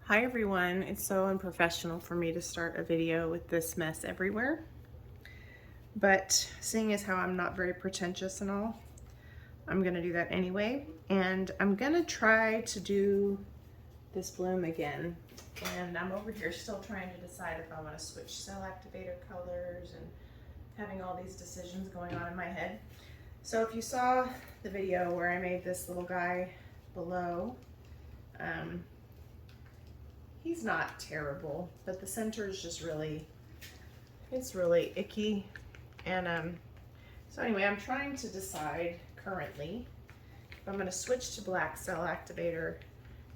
Hi everyone, it's so unprofessional for me to start a video with this mess everywhere, but seeing as how I'm not very pretentious and all, I'm gonna do that anyway. And I'm gonna try to do this bloom again. And I'm over here still trying to decide if I wanna switch Cell Activator colors and having all these decisions going on in my head. So if you saw the video where I made this little guy below, he's not terrible, but the center is just it's really icky. And so anyway, I'm trying to decide currently if I'm gonna switch to black Cell Activator,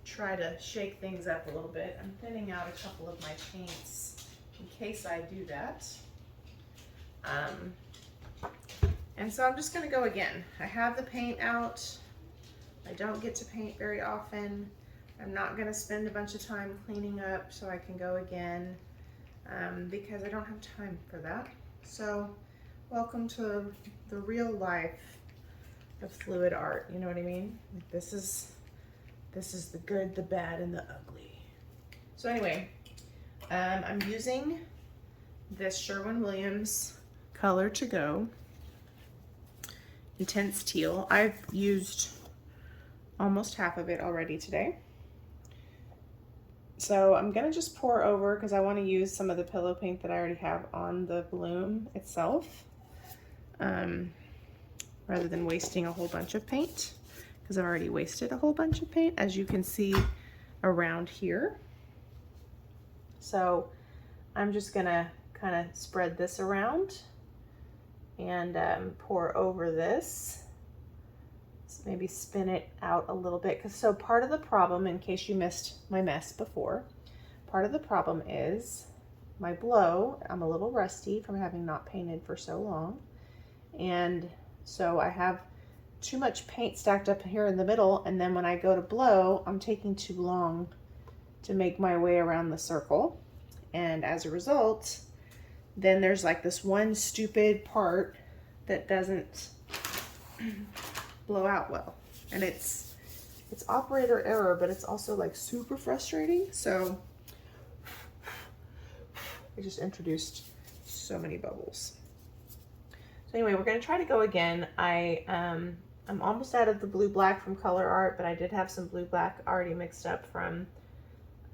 try to shake things up a little bit. I'm thinning out a couple of my paints in case I do that. And so I'm just gonna go again. I have the paint out. I don't get to paint very often. I'm not gonna spend a bunch of time cleaning up so I can go again because I don't have time for that. So welcome to the real life of fluid art, you know what I mean? Like this is the good, the bad, and the ugly. So anyway, I'm using this Sherwin color to go, Intense Teal. I've used almost half of it already today. So I'm gonna just pour over because I want to use some of the pillow paint that I already have on the bloom itself, rather than wasting a whole bunch of paint, because I've already wasted a whole bunch of paint, as you can see around here. So I'm just gonna kind of spread this around and pour over this. Maybe spin it out a little bit, because so part of the problem, in case you missed my mess before, part of the problem is my blow. I'm a little rusty from having not painted for so long, and so I have too much paint stacked up here in the middle, and then when I go to blow, I'm taking too long to make my way around the circle, and as a result, then there's like this one stupid part that doesn't blow out well, and it's operator error, but it's also like super frustrating. So I just introduced so many bubbles. So anyway, we're going to try to go again. I'm almost out of the blue black from Colourarte, but I did have some blue black already mixed up from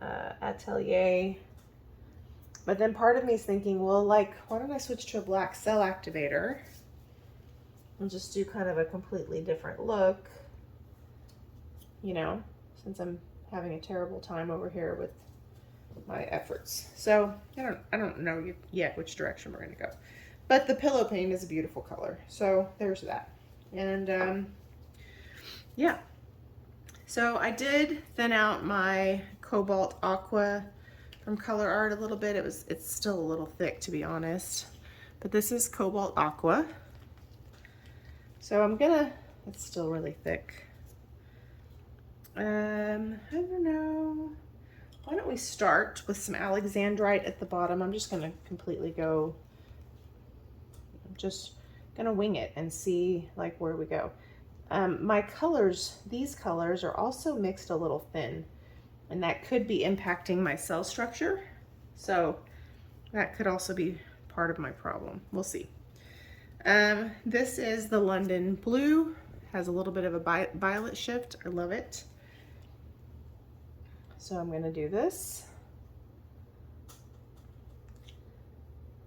Atelier. But then part of me is thinking, well, like, why don't I switch to a black Cell Activator and just do kind of a completely different look, you know, since I'm having a terrible time over here with my efforts. So I don't know yet which direction we're gonna go, but the pillow paint is a beautiful color. So there's that. And yeah, so I did thin out my Cobalt Aqua from Colourarte a little bit. It's still a little thick, to be honest, but this is Cobalt Aqua. So I'm gonna, it's still really thick. I don't know. Why don't we start with some Alexandrite at the bottom? I'm just gonna completely go, I'm just gonna wing it and see like where we go. My colors, these colors are also mixed a little thin, and that could be impacting my cell structure. So that could also be part of my problem. We'll see. This is the London Blue, has a little bit of a violet shift. I love it. So I'm gonna do this.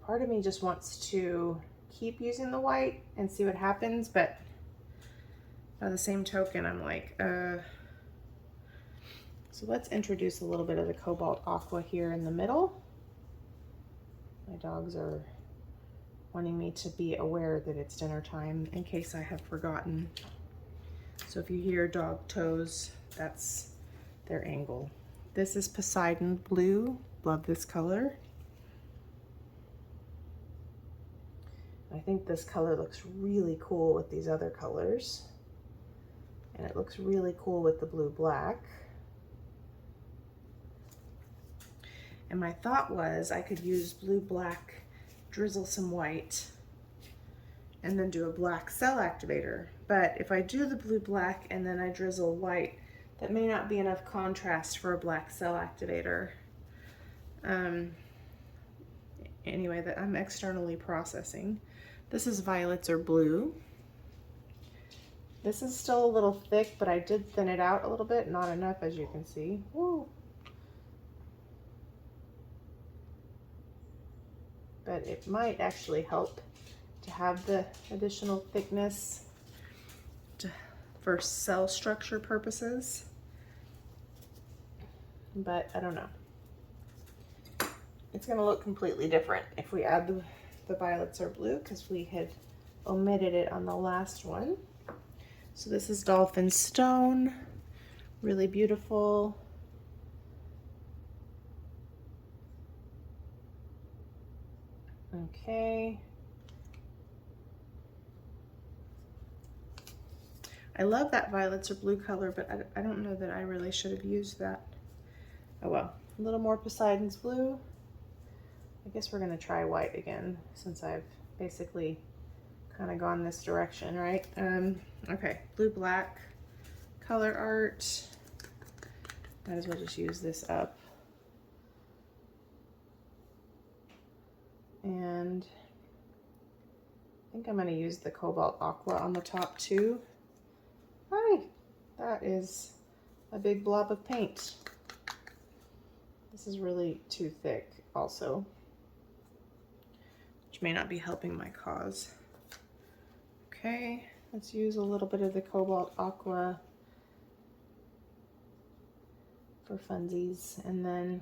Part of me just wants to keep using the white and see what happens, but by the same token, I'm like, so let's introduce a little bit of the Cobalt Aqua here in the middle. My dogs are wanting me to be aware that it's dinner time in case I have forgotten. So if you hear dog toes, that's their angle. This is Poseidon Blue. Love this color. I think this color looks really cool with these other colors, and it looks really cool with the blue black. And my thought was I could use blue black, drizzle some white, and then do a black Cell Activator. But if I do the blue black and then I drizzle white, that may not be enough contrast for a black cell activator. Anyway, that I'm externally processing. This is violets or blue. This is still a little thick, but I did thin it out a little bit, not enough as you can see. Woo. But it might actually help to have the additional thickness for cell structure purposes. But I don't know. It's gonna look completely different if we add the violets or blue, because we had omitted it on the last one. So this is Dolphin Stone, really beautiful. Okay. I love that violets or blue color, but I don't know that I really should have used that. Oh well, a little more Poseidon's blue. I guess we're gonna try white again, since I've basically kind of gone this direction, right? Okay, blue, black, Colourarte. Might as well just use this up. And I think I'm gonna use the Cobalt Aqua on the top too. Hi, that is a big blob of paint. This is really too thick also, which may not be helping my cause. Okay, let's use a little bit of the Cobalt Aqua for funsies, and then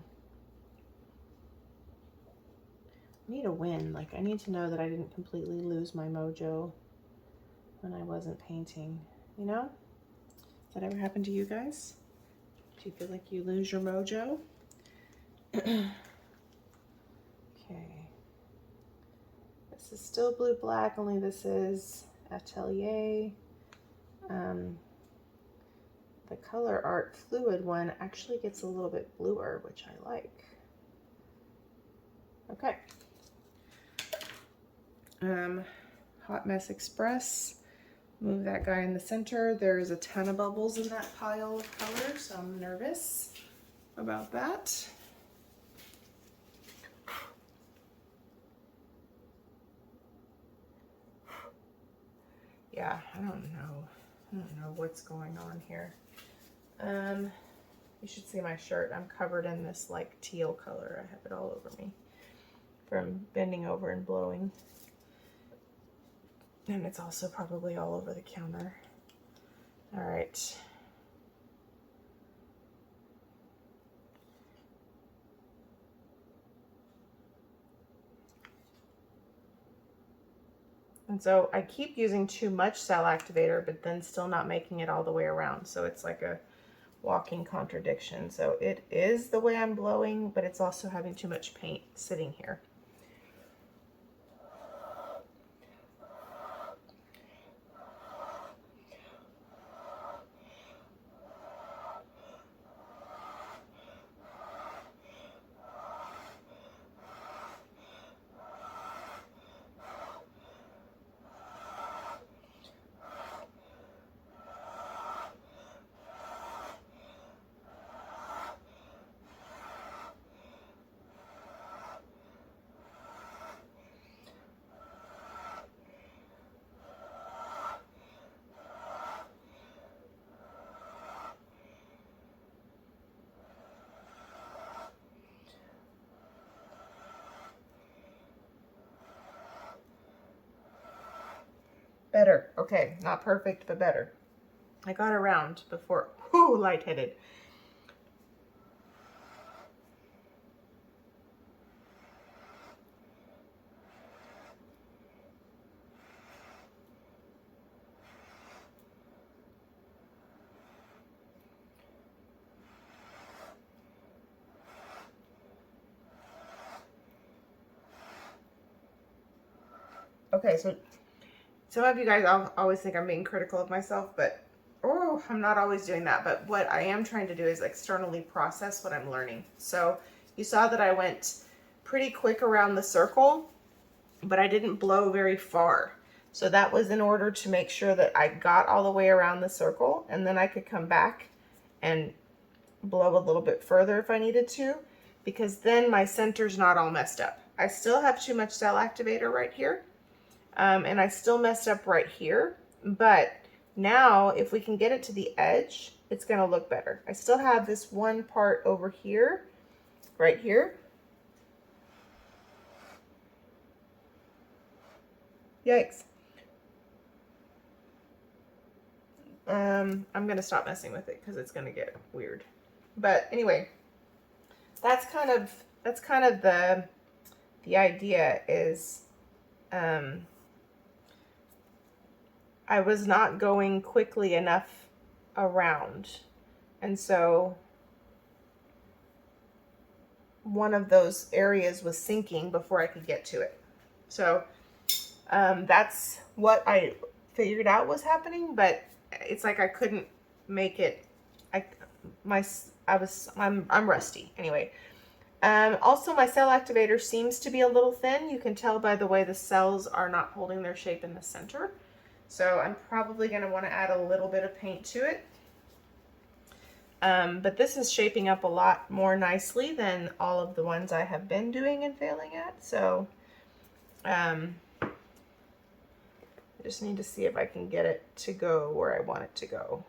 I need a win. Like, I need to know that I didn't completely lose my mojo when I wasn't painting, you know? Does that ever happen to you guys? Do you feel like you lose your mojo? Okay. This is still blue black, only this is Atelier. The Colourarte fluid one actually gets a little bit bluer, which I like. Okay. Hot Mess Express. Move that guy in the center. There's a ton of bubbles in that pile of color, so I'm nervous about that. Yeah, I don't know what's going on here. You should see my shirt. I'm covered in this like teal color. I have it all over me from bending over and blowing. And it's also probably all over the counter. All right. And so I keep using too much Cell Activator, but then still not making it all the way around. So it's like a walking contradiction. So it is the way I'm blowing, but it's also having too much paint sitting here. Better. Okay, not perfect, but better. I got around before. Whoo, lightheaded. Okay, so some of you guys always think I'm being critical of myself, but oh, I'm not always doing that. But what I am trying to do is externally process what I'm learning. So you saw that I went pretty quick around the circle, but I didn't blow very far. So that was in order to make sure that I got all the way around the circle, and then I could come back and blow a little bit further if I needed to, because then my center's not all messed up. I still have too much Cell Activator right here, and I still messed up right here, but now if we can get it to the edge, it's gonna look better. I still have this one part over here, right here. Yikes. I'm gonna stop messing with it because it's gonna get weird. But anyway, that's kind of the idea is I was not going quickly enough around, and so one of those areas was sinking before I could get to it. So that's what I figured out was happening, but it's like I couldn't make it. I'm rusty anyway. Also, my Cell Activator seems to be a little thin. You can tell by the way the cells are not holding their shape in the center. So I'm probably going to want to add a little bit of paint to it. But this is shaping up a lot more nicely than all of the ones I have been doing and failing at. So I just need to see if I can get it to go where I want it to go.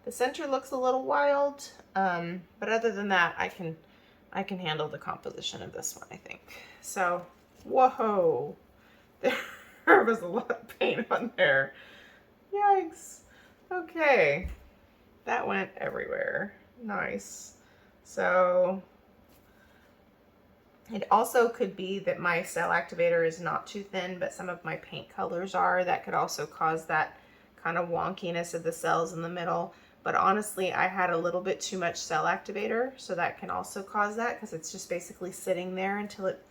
The center looks a little wild, but other than that, I can handle the composition of this one, I think. So, whoa, there was a lot of paint on there. Yikes. Okay, that went everywhere. Nice. So, it also could be that my Cell Activator is not too thin, but some of my paint colors are. That could also cause that kind of wonkiness of the cells in the middle. But honestly, I had a little bit too much Cell Activator, so that can also cause that because it's just basically sitting there until it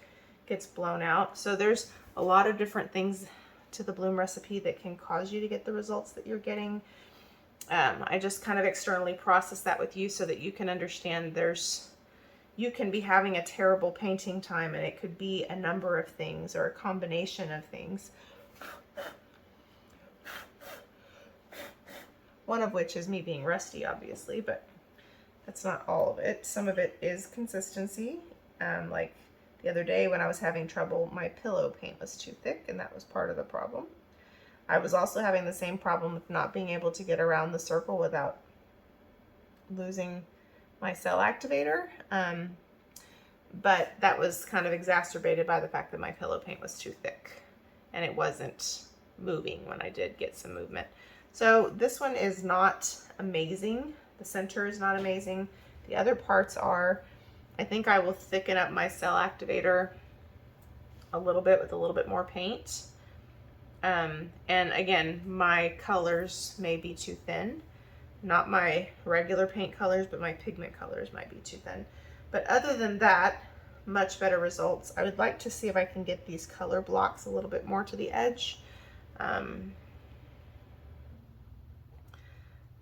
gets blown out. So there's a lot of different things to the bloom recipe that can cause you to get the results that you're getting. I just kind of externally process that with you so that you can understand you can be having a terrible painting time, and it could be a number of things or a combination of things. One of which is me being rusty, obviously, but that's not all of it. Some of it is consistency. Like the other day when I was having trouble, my pillow paint was too thick, and that was part of the problem. I was also having the same problem with not being able to get around the circle without losing my Cell Activator. But that was kind of exacerbated by the fact that my pillow paint was too thick and it wasn't moving when I did get some movement. So this one is not amazing. The center is not amazing. The other parts are. I think I will thicken up my Cell Activator a little bit with a little bit more paint. And again, my colors may be too thin. Not my regular paint colors, but my pigment colors might be too thin. But other than that, much better results. I would like to see if I can get these color blocks a little bit more to the edge.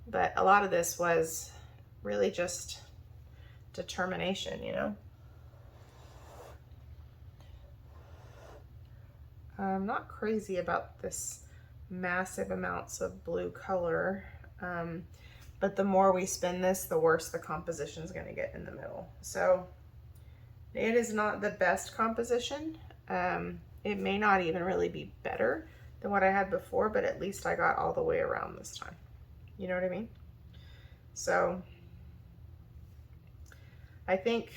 But a lot of this was really just determination, you know. I'm not crazy about this massive amounts of blue color, but the more we spin this, the worse the composition is going to get in the middle. So it is not the best composition. It may not even really be better than what I had before, but at least I got all the way around this time. You know what I mean? So I think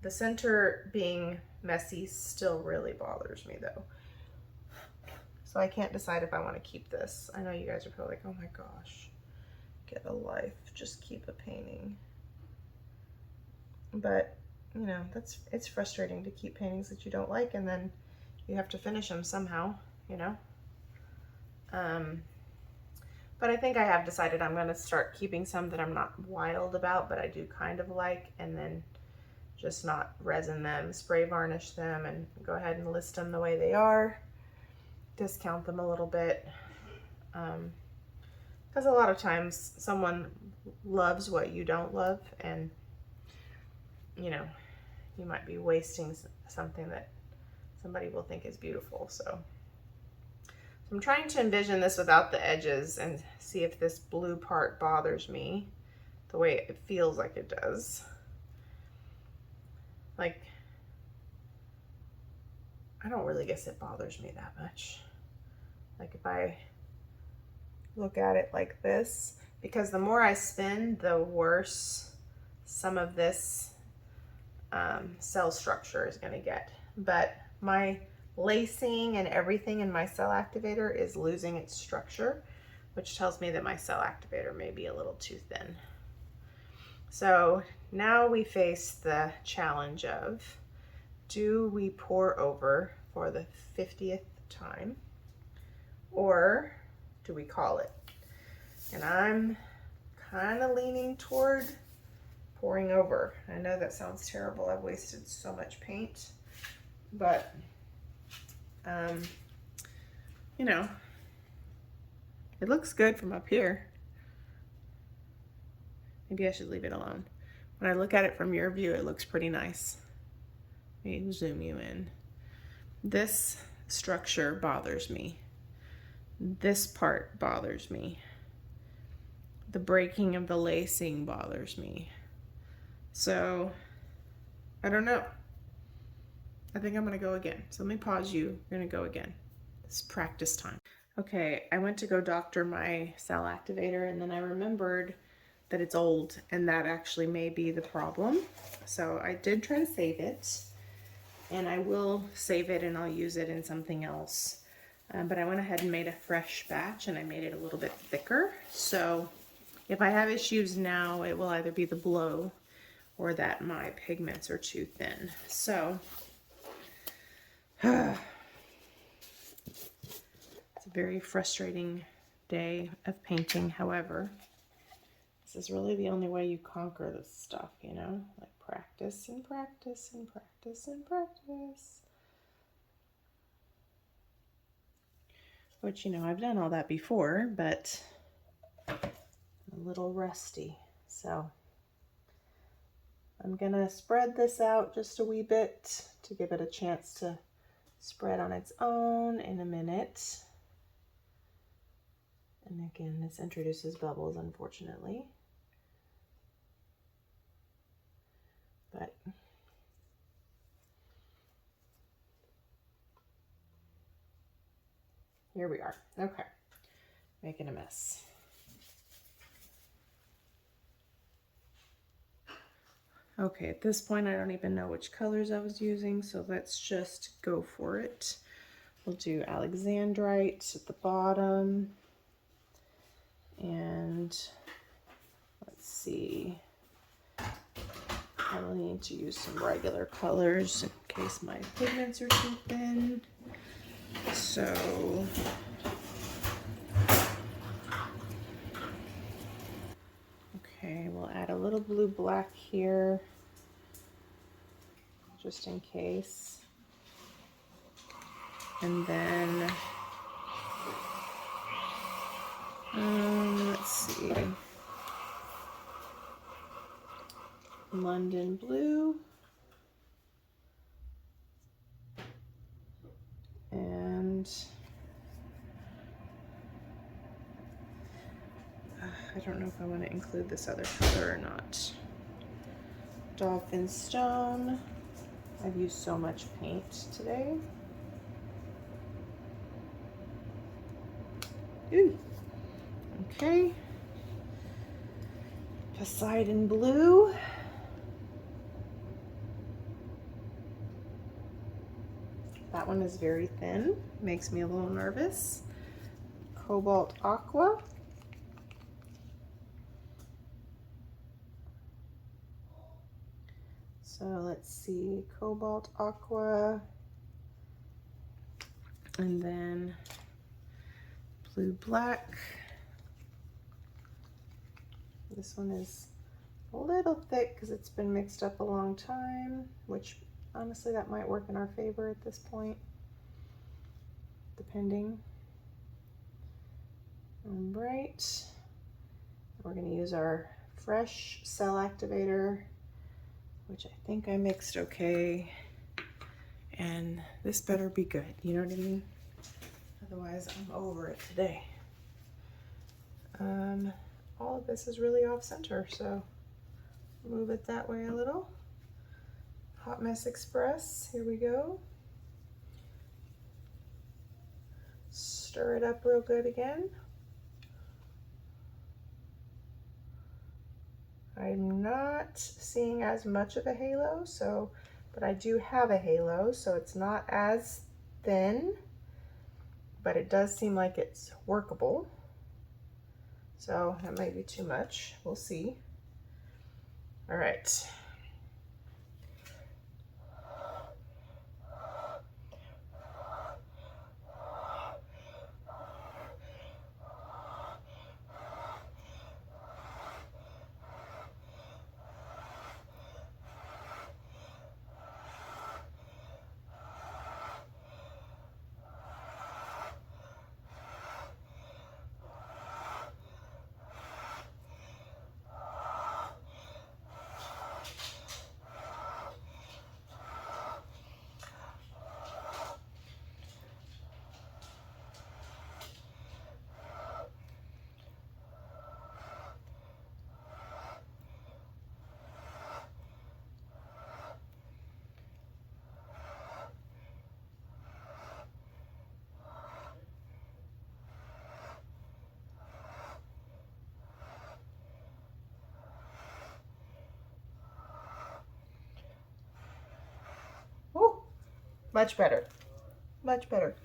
the center being messy still really bothers me though. So I can't decide if I want to keep this. I know you guys are probably like, oh my gosh, get a life, just keep a painting. But you know, it's frustrating to keep paintings that you don't like and then you have to finish them somehow, you know. But I think I have decided I'm going to start keeping some that I'm not wild about, but I do kind of like, and then just not resin them, spray varnish them, and go ahead and list them the way they are. Discount them a little bit. Because a lot of times someone loves what you don't love, and you know, you might be wasting something that somebody will think is beautiful. So I'm trying to envision this without the edges and see if this blue part bothers me the way it feels like it does. Like, I don't really guess it bothers me that much. Like if I look at it like this, because the more I spin, the worse some of this cell structure is going to get. But my lacing and everything in my cell activator is losing its structure, which tells me that my cell activator may be a little too thin. So now we face the challenge of, do we pour over for the 50th time, or do we call it? And I'm kind of leaning toward pouring over. I know that sounds terrible. I've wasted so much paint, but you know, it looks good from up here. Maybe I should leave it alone. When I look at it from your view, it looks pretty nice. Let me zoom you in. This structure bothers me. This part bothers me. The breaking of the lacing bothers me. So, I don't know. I think I'm gonna go again. So let me pause you. We're gonna go again. It's practice time. Okay, I went to go doctor my cell activator, and then I remembered that it's old, and that actually may be the problem. So I did try to save it, and I will save it and I'll use it in something else. But I went ahead and made a fresh batch, and I made it a little bit thicker. So if I have issues now, it will either be the blow or that my pigments are too thin. So it's a very frustrating day of painting. However, this is really the only way you conquer this stuff, you know? Like practice and practice and practice and practice. Which, you know, I've done all that before, but I'm a little rusty. So I'm gonna spread this out just a wee bit to give it a chance to spread on its own in a minute. And again, this introduces bubbles, unfortunately. But here we are. Okay, making a mess. Okay, at this point, I don't even know which colors I was using, so let's just go for it. We'll do Alexandrite at the bottom. And let's see. I will need to use some regular colors in case my pigments are too thin. So okay, we'll add a little blue black here just in case. And then let's see, London blue, and I don't know if I want to include this other color or not. Dolphin stone. I've used so much paint today. Ooh. Okay. Poseidon blue. That one is very thin, makes me a little nervous. Cobalt Aqua. So let's see, Cobalt Aqua, and then blue black. This one is a little thick because it's been mixed up a long time, which honestly that might work in our favor at this point, depending. All right, we're going to use our fresh cell activator, which I think I mixed okay, and this better be good, you know what I mean? Otherwise, I'm over it today. All of this is really off center, so move it that way a little. Hot Mess Express, here we go. Stir it up real good again. I'm not seeing as much of a halo, so, but I do have a halo, so it's not as thin, but it does seem like it's workable. So that might be too much, we'll see. All right. Ooh, much better, much better.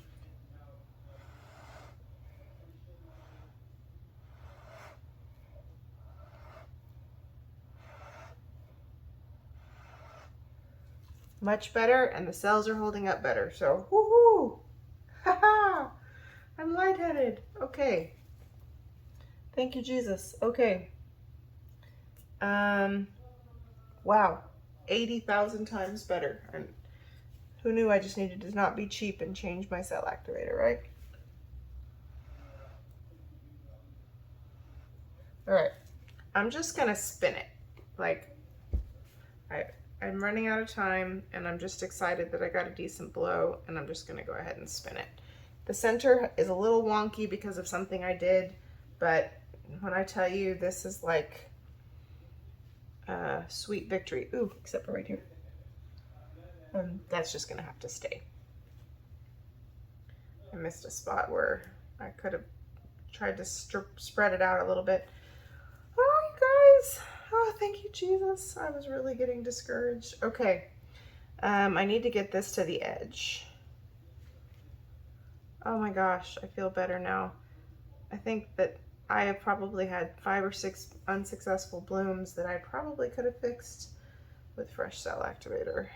Much better, and the cells are holding up better, so woohoo! Haha! I'm lightheaded. Okay. Thank you, Jesus. Okay. Wow. 80,000 times better. And who knew I just needed to not be cheap and change my cell activator, right? All right. I'm just gonna spin it. Like, I'm running out of time, and I'm just excited that I got a decent blow, and I'm just gonna go ahead and spin it. The center is a little wonky because of something I did, but when I tell you this is like sweet victory. Ooh, except for right here. That's just gonna have to stay. I missed a spot where I could have tried to spread it out a little bit. Oh, you guys. Oh, thank you, Jesus. I was really getting discouraged. Okay. I need to get this to the edge. Oh my gosh, I feel better now. I think that I have probably had 5 or 6 unsuccessful blooms that I probably could have fixed with fresh cell activator.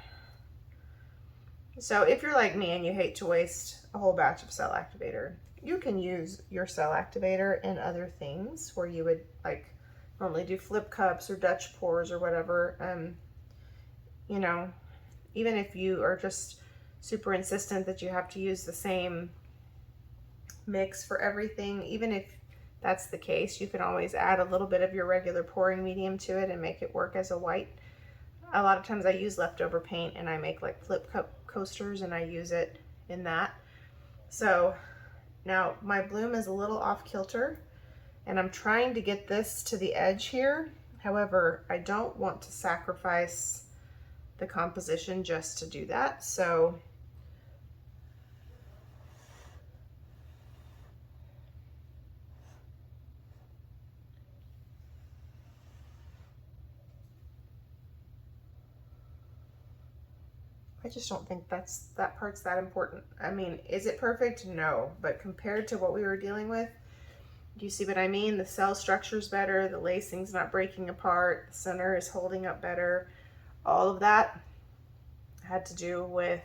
So if you're like me and you hate to waste a whole batch of cell activator, you can use your cell activator in other things where you would like normally do flip cups or Dutch pours or whatever. You know, even if you are just super insistent that you have to use the same mix for everything, even if that's the case, you can always add a little bit of your regular pouring medium to it and make it work as a white. A lot of times I use leftover paint and I make like flip cup coasters and I use it in that. So now my bloom is a little off kilter and I'm trying to get this to the edge here. However, I don't want to sacrifice the composition just to do that. So I just don't think that part's that important. I mean, is it perfect? No, but compared to what we were dealing with, do you see what I mean? The cell structure's better, the lacing's not breaking apart, the center is holding up better. All of that had to do with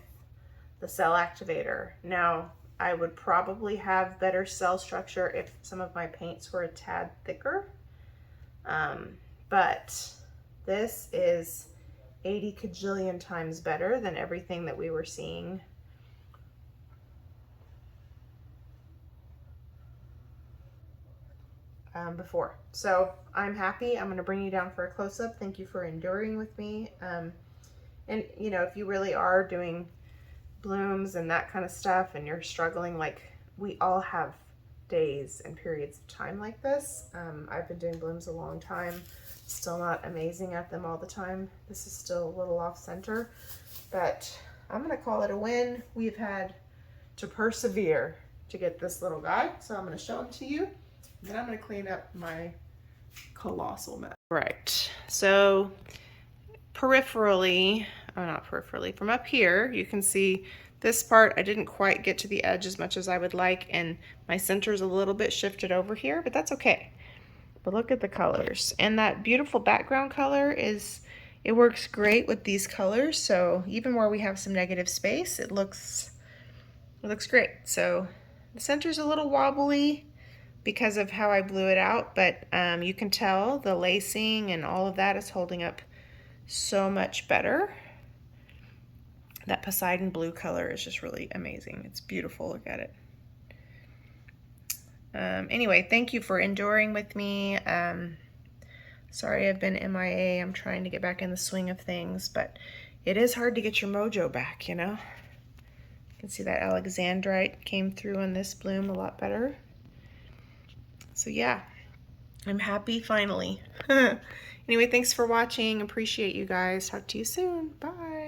the cell activator. Now, I would probably have better cell structure if some of my paints were a tad thicker, but this is 80 kajillion times better than everything that we were seeing before. So I'm happy. I'm going to bring you down for a close-up. Thank you for enduring with me. And you know, if you really are doing blooms and that kind of stuff and you're struggling like we all have days and periods of time like this. I've been doing blooms a long time, still not amazing at them all the time. This is still a little off center, but I'm gonna call it a win. We've had to persevere to get this little guy, so I'm gonna show him to you. Then I'm gonna clean up my colossal mess. Right, so peripherally, oh not peripherally, from up here, you can see this part, I didn't quite get to the edge as much as I would like, and my center's a little bit shifted over here, but that's okay. But look at the colors. And that beautiful background color it works great with these colors, so even where we have some negative space, it looks great. So the center's a little wobbly because of how I blew it out, but you can tell the lacing and all of that is holding up so much better. That Poseidon blue color is just really amazing. It's beautiful. Look at it. Anyway, thank you for enduring with me. Sorry I've been MIA. I'm trying to get back in the swing of things, but it is hard to get your mojo back, you know? You can see that Alexandrite came through on this bloom a lot better. So yeah, I'm happy finally. Anyway, thanks for watching. Appreciate you guys. Talk to you soon. Bye.